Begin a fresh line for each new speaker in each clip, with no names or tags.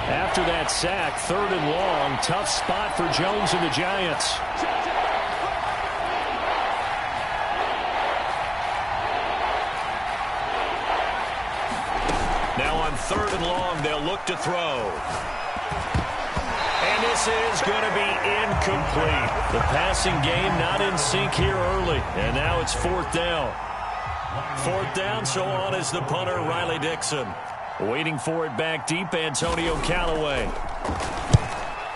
After that sack, 3rd and long, tough spot for Jones and the Giants. Now on 3rd and long, they'll look to throw. And this is going to be incomplete. The passing game not in sync here early. And now it's 4th down. 4th down, so on is the punter, Riley Dixon. Waiting for it back deep, Antonio Callaway.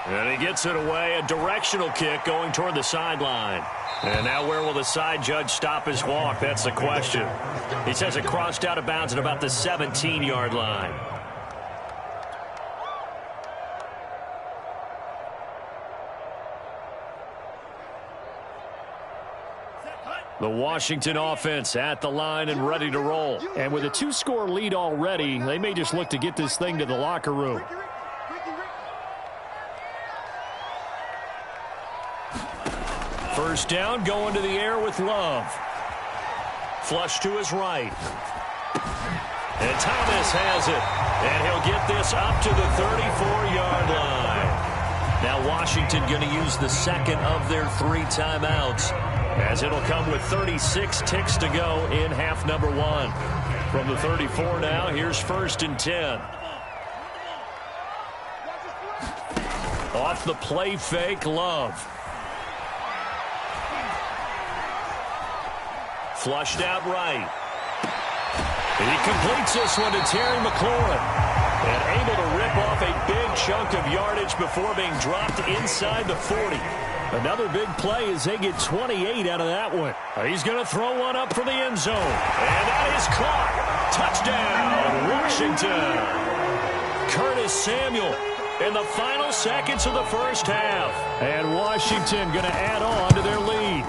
And he gets it away, a directional kick going toward the sideline. And now where will the side judge stop his walk? That's the question. He says it crossed out of bounds at about the 17-yard line. The Washington offense at the line and ready to roll. And with a 2-score lead already, they may just look to get this thing to the locker room. First down, going to the air with Love. Flush to his right. And Thomas has it. And he'll get this up to the 34-yard line. Now Washington going to use the second of their 3 timeouts, as it'll come with 36 ticks to go in half number 1. From the 34 now, here's 1st and 10. Off the play fake, Love. Flushed out right. He completes this one to Terry McLaurin. And able to rip off a big chunk of yardage before being dropped inside the 40. Another big play as they get 28 out of that one. He's going to throw one up for the end zone. And that is caught. Touchdown, Washington. Curtis Samuel in the final seconds of the first half. And Washington going to add on to their lead.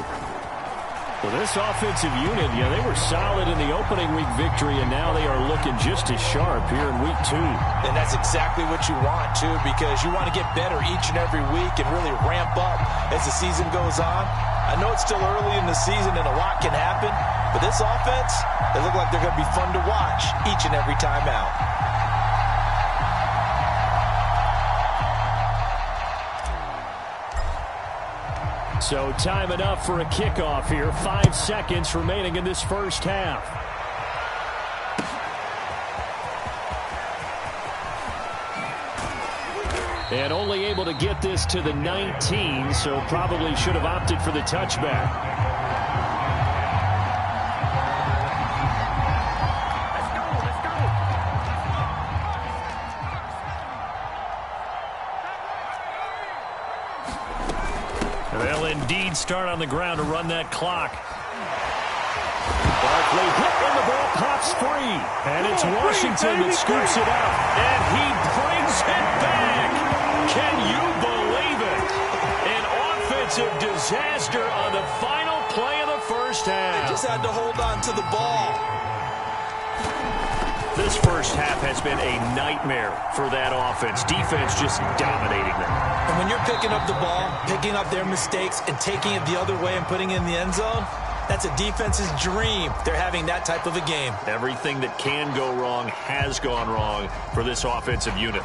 Well, this offensive unit, they were solid in the opening week victory, and now they are looking just as sharp here in week 2.
And that's exactly what you want, too, because you want to get better each and every week and really ramp up as the season goes on. I know it's still early in the season and a lot can happen, but this offense, they look like they're going to be fun to watch each and every time out.
So time enough for a kickoff here. 5 seconds remaining in this first half. And only able to get this to the 19, so probably should have opted for the touchback. They'll indeed start on the ground to run that clock. Barkley hit and the ball pops free. And it's Washington that scoops it out. And he brings it back. Can you believe it? An offensive disaster on the final play of the first half.
They just had to hold on to the ball.
This first half has been a nightmare for that offense. Defense just dominating them.
And when you're picking up the ball, picking up their mistakes, and taking it the other way and putting it in the end zone, that's a defense's dream. They're having that type of a game.
Everything that can go wrong has gone wrong for this offensive unit.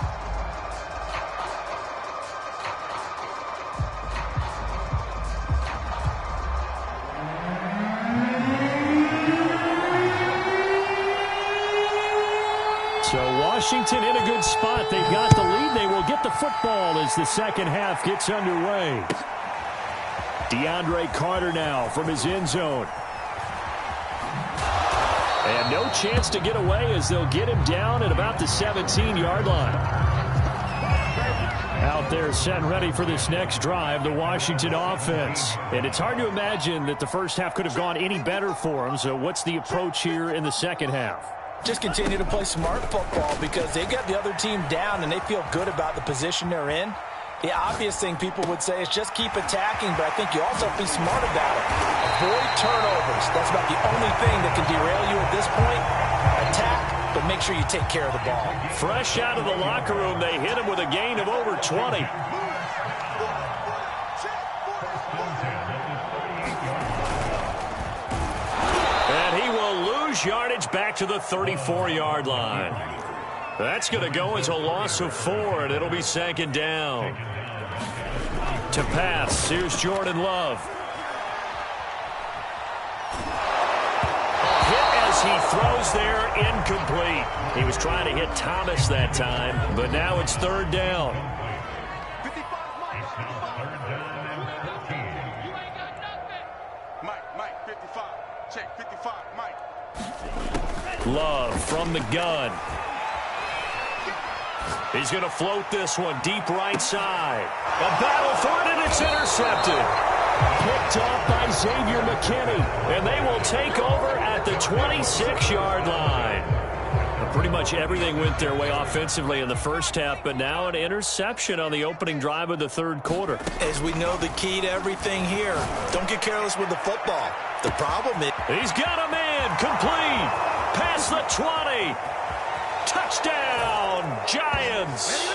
So Washington in a good spot. They've got the lead. They will get the football as the second half gets underway. DeAndre Carter now from his end zone. And no chance to get away as they'll get him down at about the 17-yard line. Out there set and ready for this next drive, the Washington offense. And it's hard to imagine that the first half could have gone any better for them. So what's the approach here in the second half?
Just continue to play smart football because they got the other team down and they feel good about the position they're in. The obvious thing people would say is just keep attacking, but I think you also have to be smart about it. Avoid turnovers. That's about the only thing that can derail you at this point. Attack, but make sure you take care of the ball.
Fresh out of the locker room, they hit him with a gain of over 20. And he will lose yardage back to the 34-yard line. That's going to go as a loss of 4, and it'll be 2nd down. To pass, here's Jordan Love. Hit as he throws there, incomplete. He was trying to hit Thomas that time, but now it's 3rd down.
Mike, 55. Check, 55, Mike.
Love from the gun. He's going to float this one deep right side. A battle for it, and it's intercepted. Picked off by Xavier McKinney, and they will take over at the 26-yard line. Pretty much everything went their way offensively in the first half, but now an interception on the opening drive of the 3rd quarter.
As we know, the key to everything here, don't get careless with the football. The problem is...
He's got a man, complete, past the 20. Touchdown, Giants.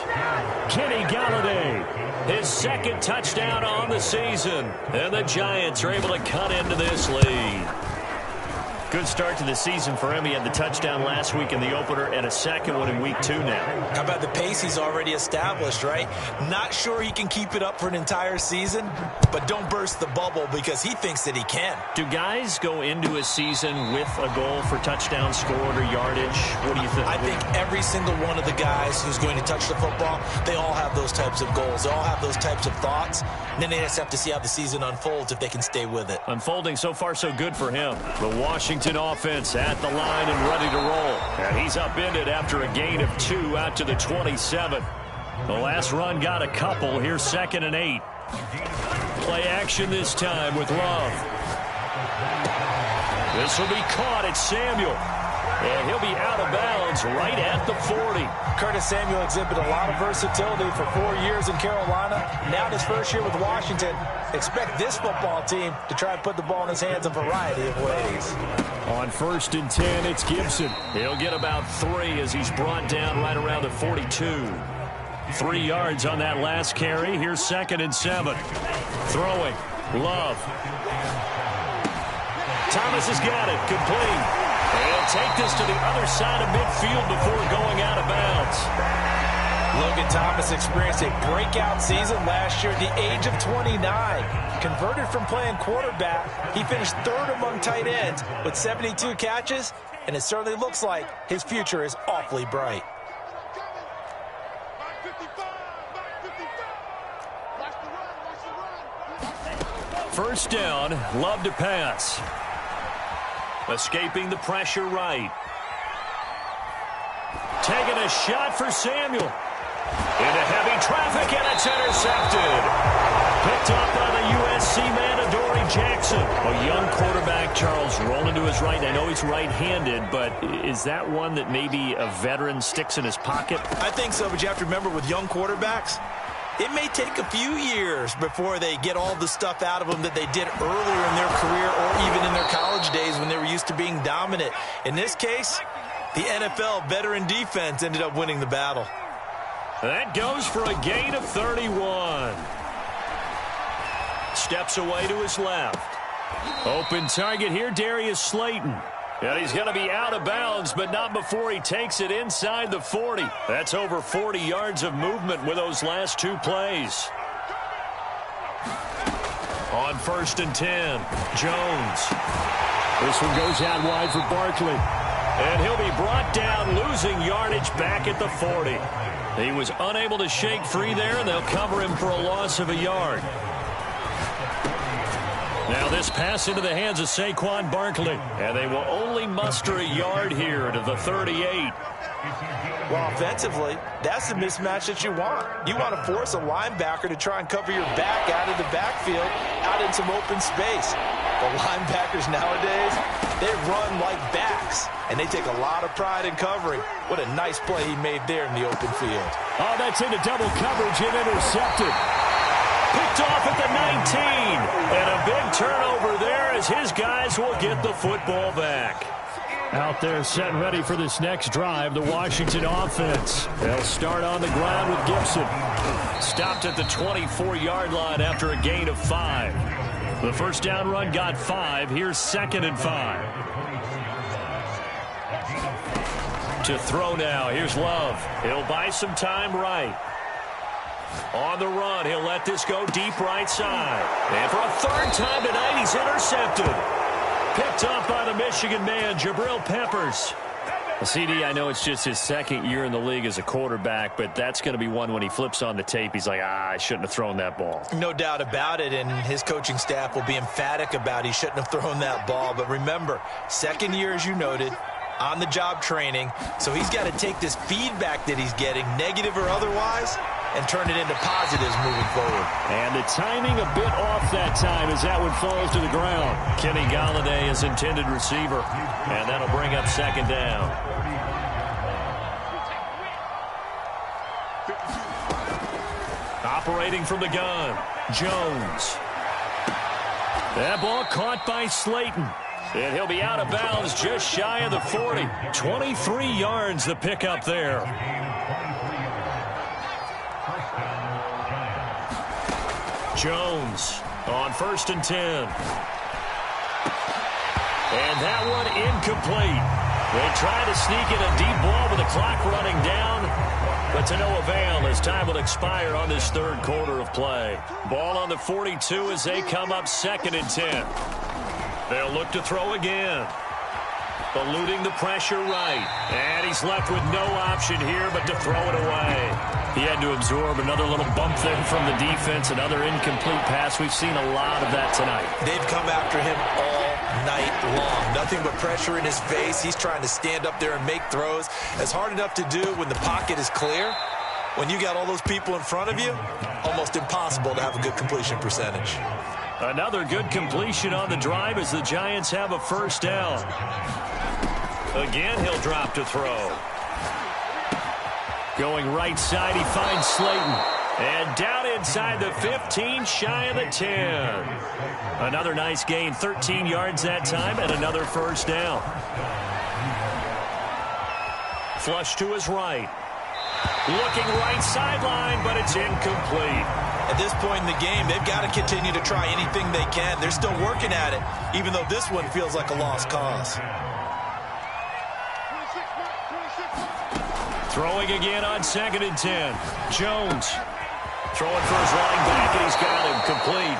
Kenny Galladay, his 2nd touchdown on the season, and the Giants are able to cut into this lead. Good start to the season for him. He had the touchdown last week in the opener and a 2nd one in week 2 now.
How about the pace he's already established, right? Not sure he can keep it up for an entire season, but don't burst the bubble because he thinks that he can.
Do guys go into a season with a goal for touchdown scored or yardage? What do you think?
I think every single one of the guys who's going to touch the football, they all have those types of goals. They all have those types of thoughts. And then they just have to see how the season unfolds if they can stay with it.
Unfolding so far so good for him. The Washington offense at the line and ready to roll. And he's upended after a gain of 2 out to the 27. The last run got a couple. Here's 2nd and 8. Play action this time with Love. This will be caught at Samuel. And he'll be out of bounds right at the 40.
Curtis Samuel exhibited a lot of versatility for 4 years in Carolina. Now in his first year with Washington, expect this football team to try and put the ball in his hands a variety of ways.
On 1st and 10, it's Gibson. He'll get about 3 as he's brought down right around the 42. 3 yards on that last carry. Here's 2nd and 7. Throwing. Love. Thomas has got it. Complete. He'll take this to the other side of midfield before going out of bounds.
Logan Thomas experienced a breakout season last year at the age of 29. Converted from playing quarterback, he finished 3rd among tight ends with 72 catches, and it certainly looks like his future is awfully bright.
First down, Love to pass. Escaping the pressure right. Taking a shot for Samuel. Into heavy traffic, and it's intercepted. Picked off by the USC man, Adoree Jackson. A young quarterback, Charles, rolling to his right. I know he's right-handed, but is that one that maybe a veteran sticks in his pocket?
I think so, but you have to remember with young quarterbacks, it may take a few years before they get all the stuff out of them that they did earlier in their career or even in their college days when they were used to being dominant. In this case, the NFL veteran defense ended up winning the battle.
That goes for a gain of 31. Steps away to his left. Open target here, Darius Slayton. And he's going to be out of bounds, but not before he takes it inside the 40. That's over 40 yards of movement with those last 2 plays. On 1st and 10, Jones. This one goes out wide for Barkley. And he'll be brought down, losing yardage back at the 40. He was unable to shake free there, and they'll cover him for a loss of a yard. Now this pass into the hands of Saquon Barkley. And they will only muster a yard here to the 38.
Well, offensively, that's the mismatch that you want. You want to force a linebacker to try and cover your back out of the backfield, out in some open space. The linebackers nowadays, they run like backs, and they take a lot of pride in covering. What a nice play he made there in the open field.
Oh, that's into double coverage and intercepted. Picked off at the 19. And a big turnover there as his guys will get the football back. Out there set and ready for this next drive, the Washington offense. They'll start on the ground with Gibson. Stopped at the 24-yard line after a gain of 5. The first down run got 5. Here's 2nd and 5. To throw now. Here's Love. He'll buy some time right. On the run, he'll let this go deep right side. And for a third time tonight, he's intercepted. Picked off by the Michigan man, Jabril Peppers. CD, I know it's just his second year in the league as a quarterback, but that's going to be one when he flips on the tape. He's like, I shouldn't have thrown that ball.
No doubt about it, and his coaching staff will be emphatic about he shouldn't have thrown that ball. But remember, second year, as you noted, on-the-job training, so he's got to take this feedback that he's getting, negative or otherwise, and turn it into positives moving forward.
And the timing a bit off that time as that one falls to the ground. Kenny Galladay is intended receiver, and that'll bring up second down. Operating from the gun, Jones. That ball caught by Slayton. And he'll be out of bounds just shy of the 40. 23 yards the pickup there. Jones on 1st and 10. And that one incomplete. They try to sneak in a deep ball with the clock running down, but to no avail as time will expire on this third quarter of play. Ball on the 42 as they come up 2nd and 10. They'll look to throw again. Eluding the pressure right. And he's left with no option here but to throw it away. He had to absorb another little bump there from the defense, another incomplete pass. We've seen a lot of that tonight.
They've come after him all night long. Nothing but pressure in his face. He's trying to stand up there and make throws. It's hard enough to do when the pocket is clear. When you got all those people in front of you, almost impossible to have a good completion percentage.
Another good completion on the drive as the Giants have a first down. Again, he'll drop to throw. Going right side, he finds Slayton. And down inside the 15, shy of the 10. Another nice gain, 13 yards that time, and another first down. Flush to his right. Looking right sideline, but it's incomplete.
At this point in the game, they've got to continue to try anything they can. They're still working at it, even though this one feels like a lost cause.
Throwing again on 2nd and 10. Jones throwing for his running back, and he's got him complete.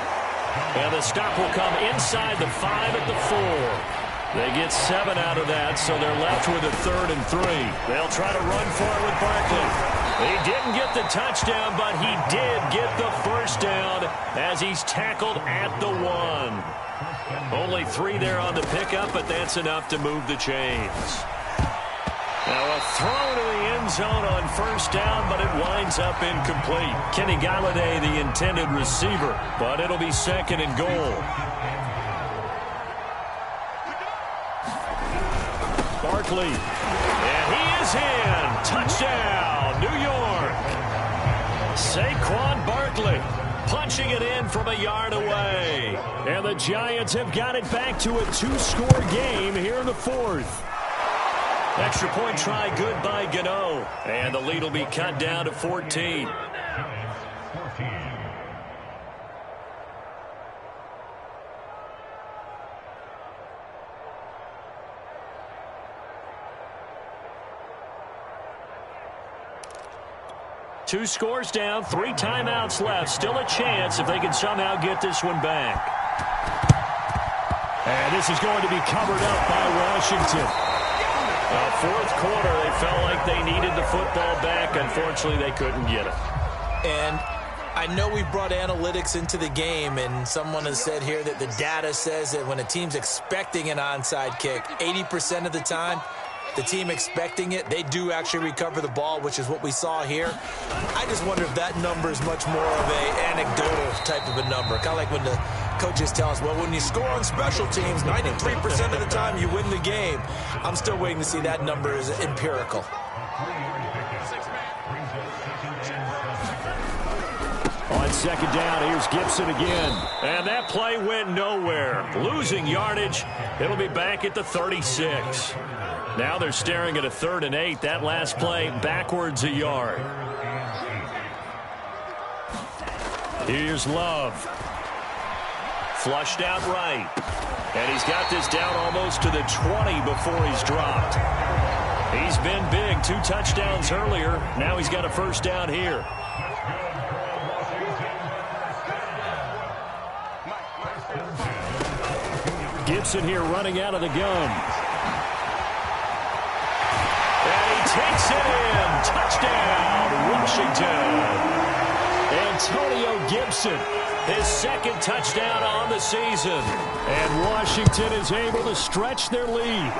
And the stop will come inside the 5 at the 4. They get 7 out of that, so they're left with a 3rd and 3. They'll try to run for it with Barkley. He didn't get the touchdown, but he did get the first down as he's tackled at the 1. Only 3 there on the pickup, but that's enough to move the chains. Now a throw to the end zone on first down, but it winds up incomplete. Kenny Galladay, the intended receiver, but it'll be 2nd and goal. Barkley, and he is in. Touchdown, New York. Saquon Barkley punching it in from a yard away. And the Giants have got it back to a 2-score game here in the 4th. Extra point try good by Gano. And the lead will be cut down to 14. Two scores down, 3 timeouts left. Still a chance if they can somehow get this one back. And this is going to be covered up by Washington. Fourth quarter, they felt like they needed the football back. Unfortunately, they couldn't get it.
And I know we brought analytics into the game, and someone has said here that the data says that when a team's expecting an onside kick, 80% of the time, the team expecting it, they do actually recover the ball, which is what we saw here. I just wonder if that number is much more of an anecdotal type of a number. Kind of like when the coaches tell us, well, when you score on special teams, 93% of the time you win the game. I'm still waiting to see that number is empirical.
On second down, here's Gibson again. And that play went nowhere. Losing yardage. It'll be back at the 36. Now they're staring at a 3rd and 8. That last play backwards a yard. Here's Love. Flushed out right. And he's got this down almost to the 20 before he's dropped. He He's been big. 2 touchdowns earlier. Now he's got a first down here. Gibson here running out of the gun. And he takes it in. Touchdown, Washington. Antonio Gibson, his 2nd touchdown on the season. And Washington is able to stretch their lead.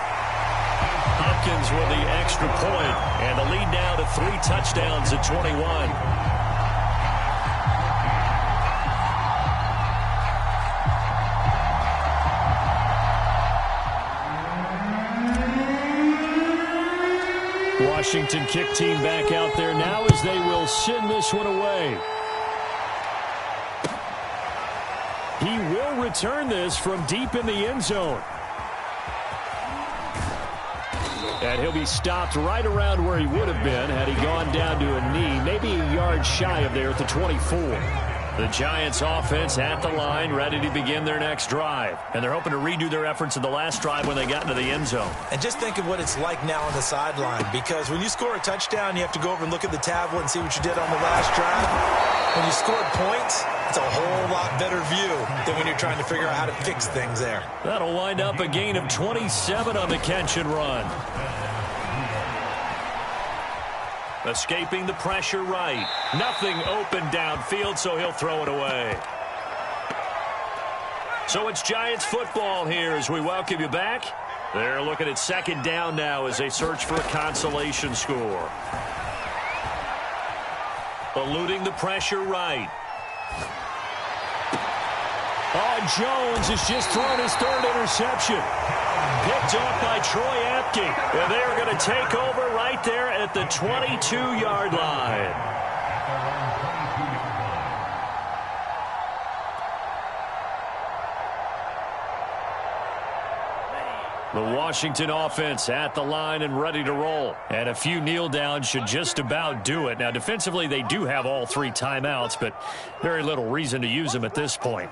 Hopkins with the extra point, and the lead now to 3 touchdowns at 21. Washington kick team back out there now as they will send this one away. He will return this from deep in the end zone. And he'll be stopped right around where he would have been had he gone down to a knee, maybe a yard shy of there at the 24. The Giants offense at the line, ready to begin their next drive. And they're hoping to redo their efforts in the last drive when they got into the end zone.
And just think of what it's like now on the sideline, because when you score a touchdown, you have to go over and look at the tablet and see what you did on the last drive. When you scored points, it's a whole lot better view than when you're trying to figure out how to fix things there.
That'll wind up a gain of 27 on the catch and run. Escaping the pressure right. Nothing open downfield, so he'll throw it away. So it's Giants football here as we welcome you back. They're looking at 2nd down now as they search for a consolation score. Eluding the pressure right. Oh, Jones has just thrown his 3rd interception. Picked off by Troy Apke. And they are going to take over right there at the 22-yard line. The Washington offense at the line and ready to roll. And a few kneel downs should just about do it. Now, defensively, they do have all 3 timeouts, but very little reason to use them at this point.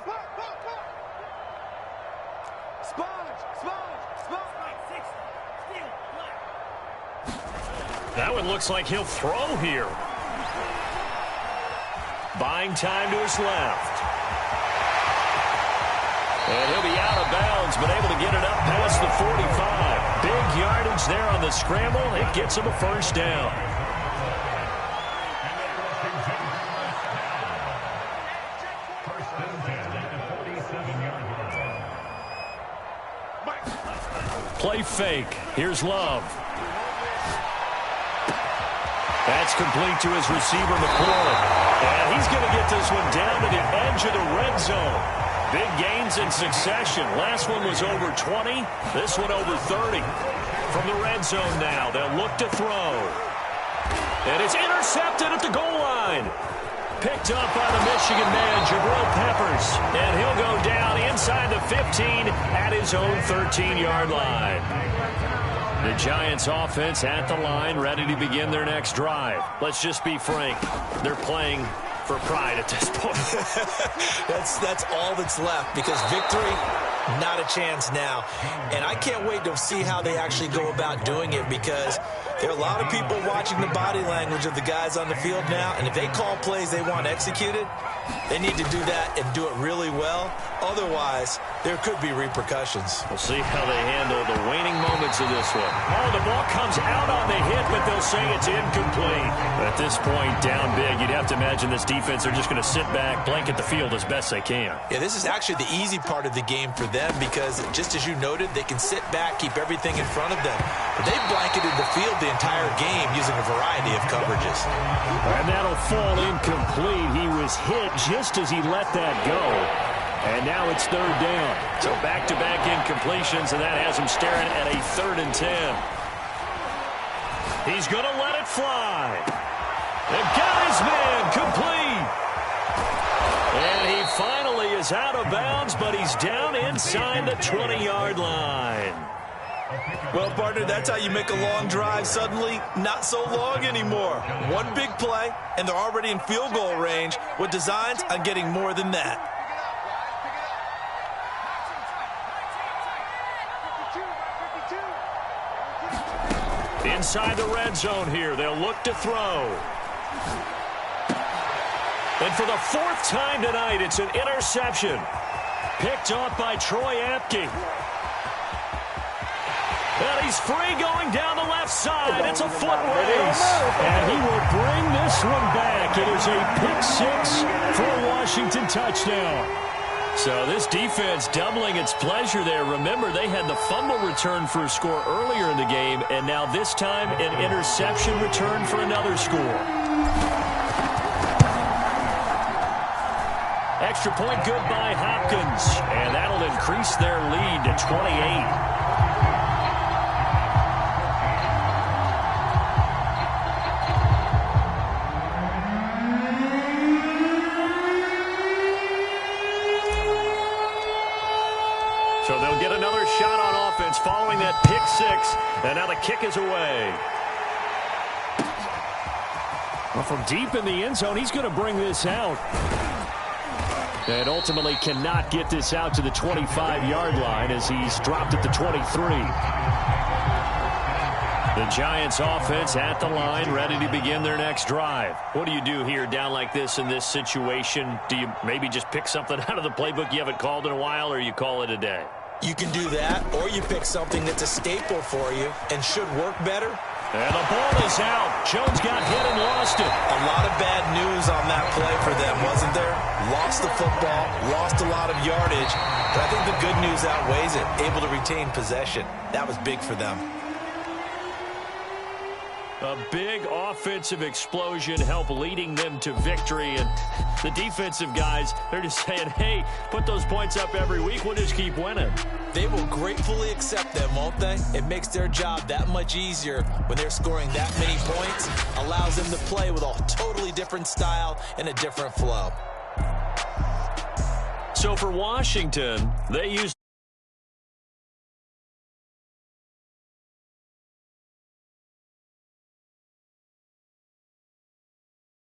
That one looks like he'll throw here. Buying time to his left. And he'll be out of bounds, but able to get it up past the 45. Big yardage there on the scramble. It gets him a first down. Play fake. Here's Love. That's complete to his receiver, McLaurin. And he's going to get this one down to the edge of the red zone. Big gains in succession. Last one was over 20. This one over 30. From the red zone now, they'll look to throw. And it's intercepted at the goal line. Picked up by the Michigan man, Jabril Peppers. And he'll go down inside the 15 at his own 13-yard line. The Giants offense at the line, ready to begin their next drive. Let's just be frank. They're playing for pride at this point.
That's all that's left, because victory, not a chance now. And I can't wait to see how they actually go about doing it, because there are a lot of people watching the body language of the guys on the field now, and if they call plays they want executed, they need to do that and do it really well. Otherwise, there could be repercussions.
We'll see how they handle the waning moments of this one. Oh, the ball comes out on the hit, but they'll say it's incomplete. At this point, down big, you'd have to imagine this defense are just going to sit back, blanket the field as best they can.
Yeah, this is actually the easy part of the game for them, because just as you noted, they can sit back, keep everything in front of them. But they've blanketed the field the entire game using a variety of coverages.
And that'll fall incomplete. He was hit just as he let that go. And now it's 3rd down. So back-to-back incompletions, and that has him staring at a 3rd and 10. He's going to let it fly. And got his man complete. And he finally is out of bounds, but he's down inside the 20-yard line.
Well, partner, that's how you make a long drive suddenly not so long anymore. One big play, and they're already in field goal range with designs on getting more than that.
Inside the red zone here, they'll look to throw. And for the fourth time tonight, it's an interception. Picked off by Troy Apke. And he's free going down the left side. It's a foot race. And he will bring this one back. It is a pick-6 for a Washington touchdown. So this defense doubling its pleasure there. Remember, they had the fumble return for a score earlier in the game, and now this time an interception return for another score. Extra point good by Hopkins, and that'll increase their lead to 28. So they'll get another shot on offense following that pick-6, and now the kick is away. Well, from deep in the end zone, he's going to bring this out. And ultimately cannot get this out to the 25-yard line as he's dropped at the 23. The Giants offense at the line, ready to begin their next drive. What do you do here down like this in this situation? Do you maybe just pick something out of the playbook you haven't called in a while, or you call it a day?
You can do that, or you pick something that's a staple for you and should work better.
And the ball is out. Jones got hit and lost it.
A lot of bad news on that play for them, wasn't there? Lost the football, lost a lot of yardage, but I think the good news outweighs it. Able to retain possession. That was big for them.
A big offensive explosion helped leading them to victory. And the defensive guys, they're just saying, hey, put those points up every week. We'll just keep winning.
They will gratefully accept them, won't they? It makes their job that much easier when they're scoring that many points. Allows them to play with a totally different style and a different flow.
So for Washington, they used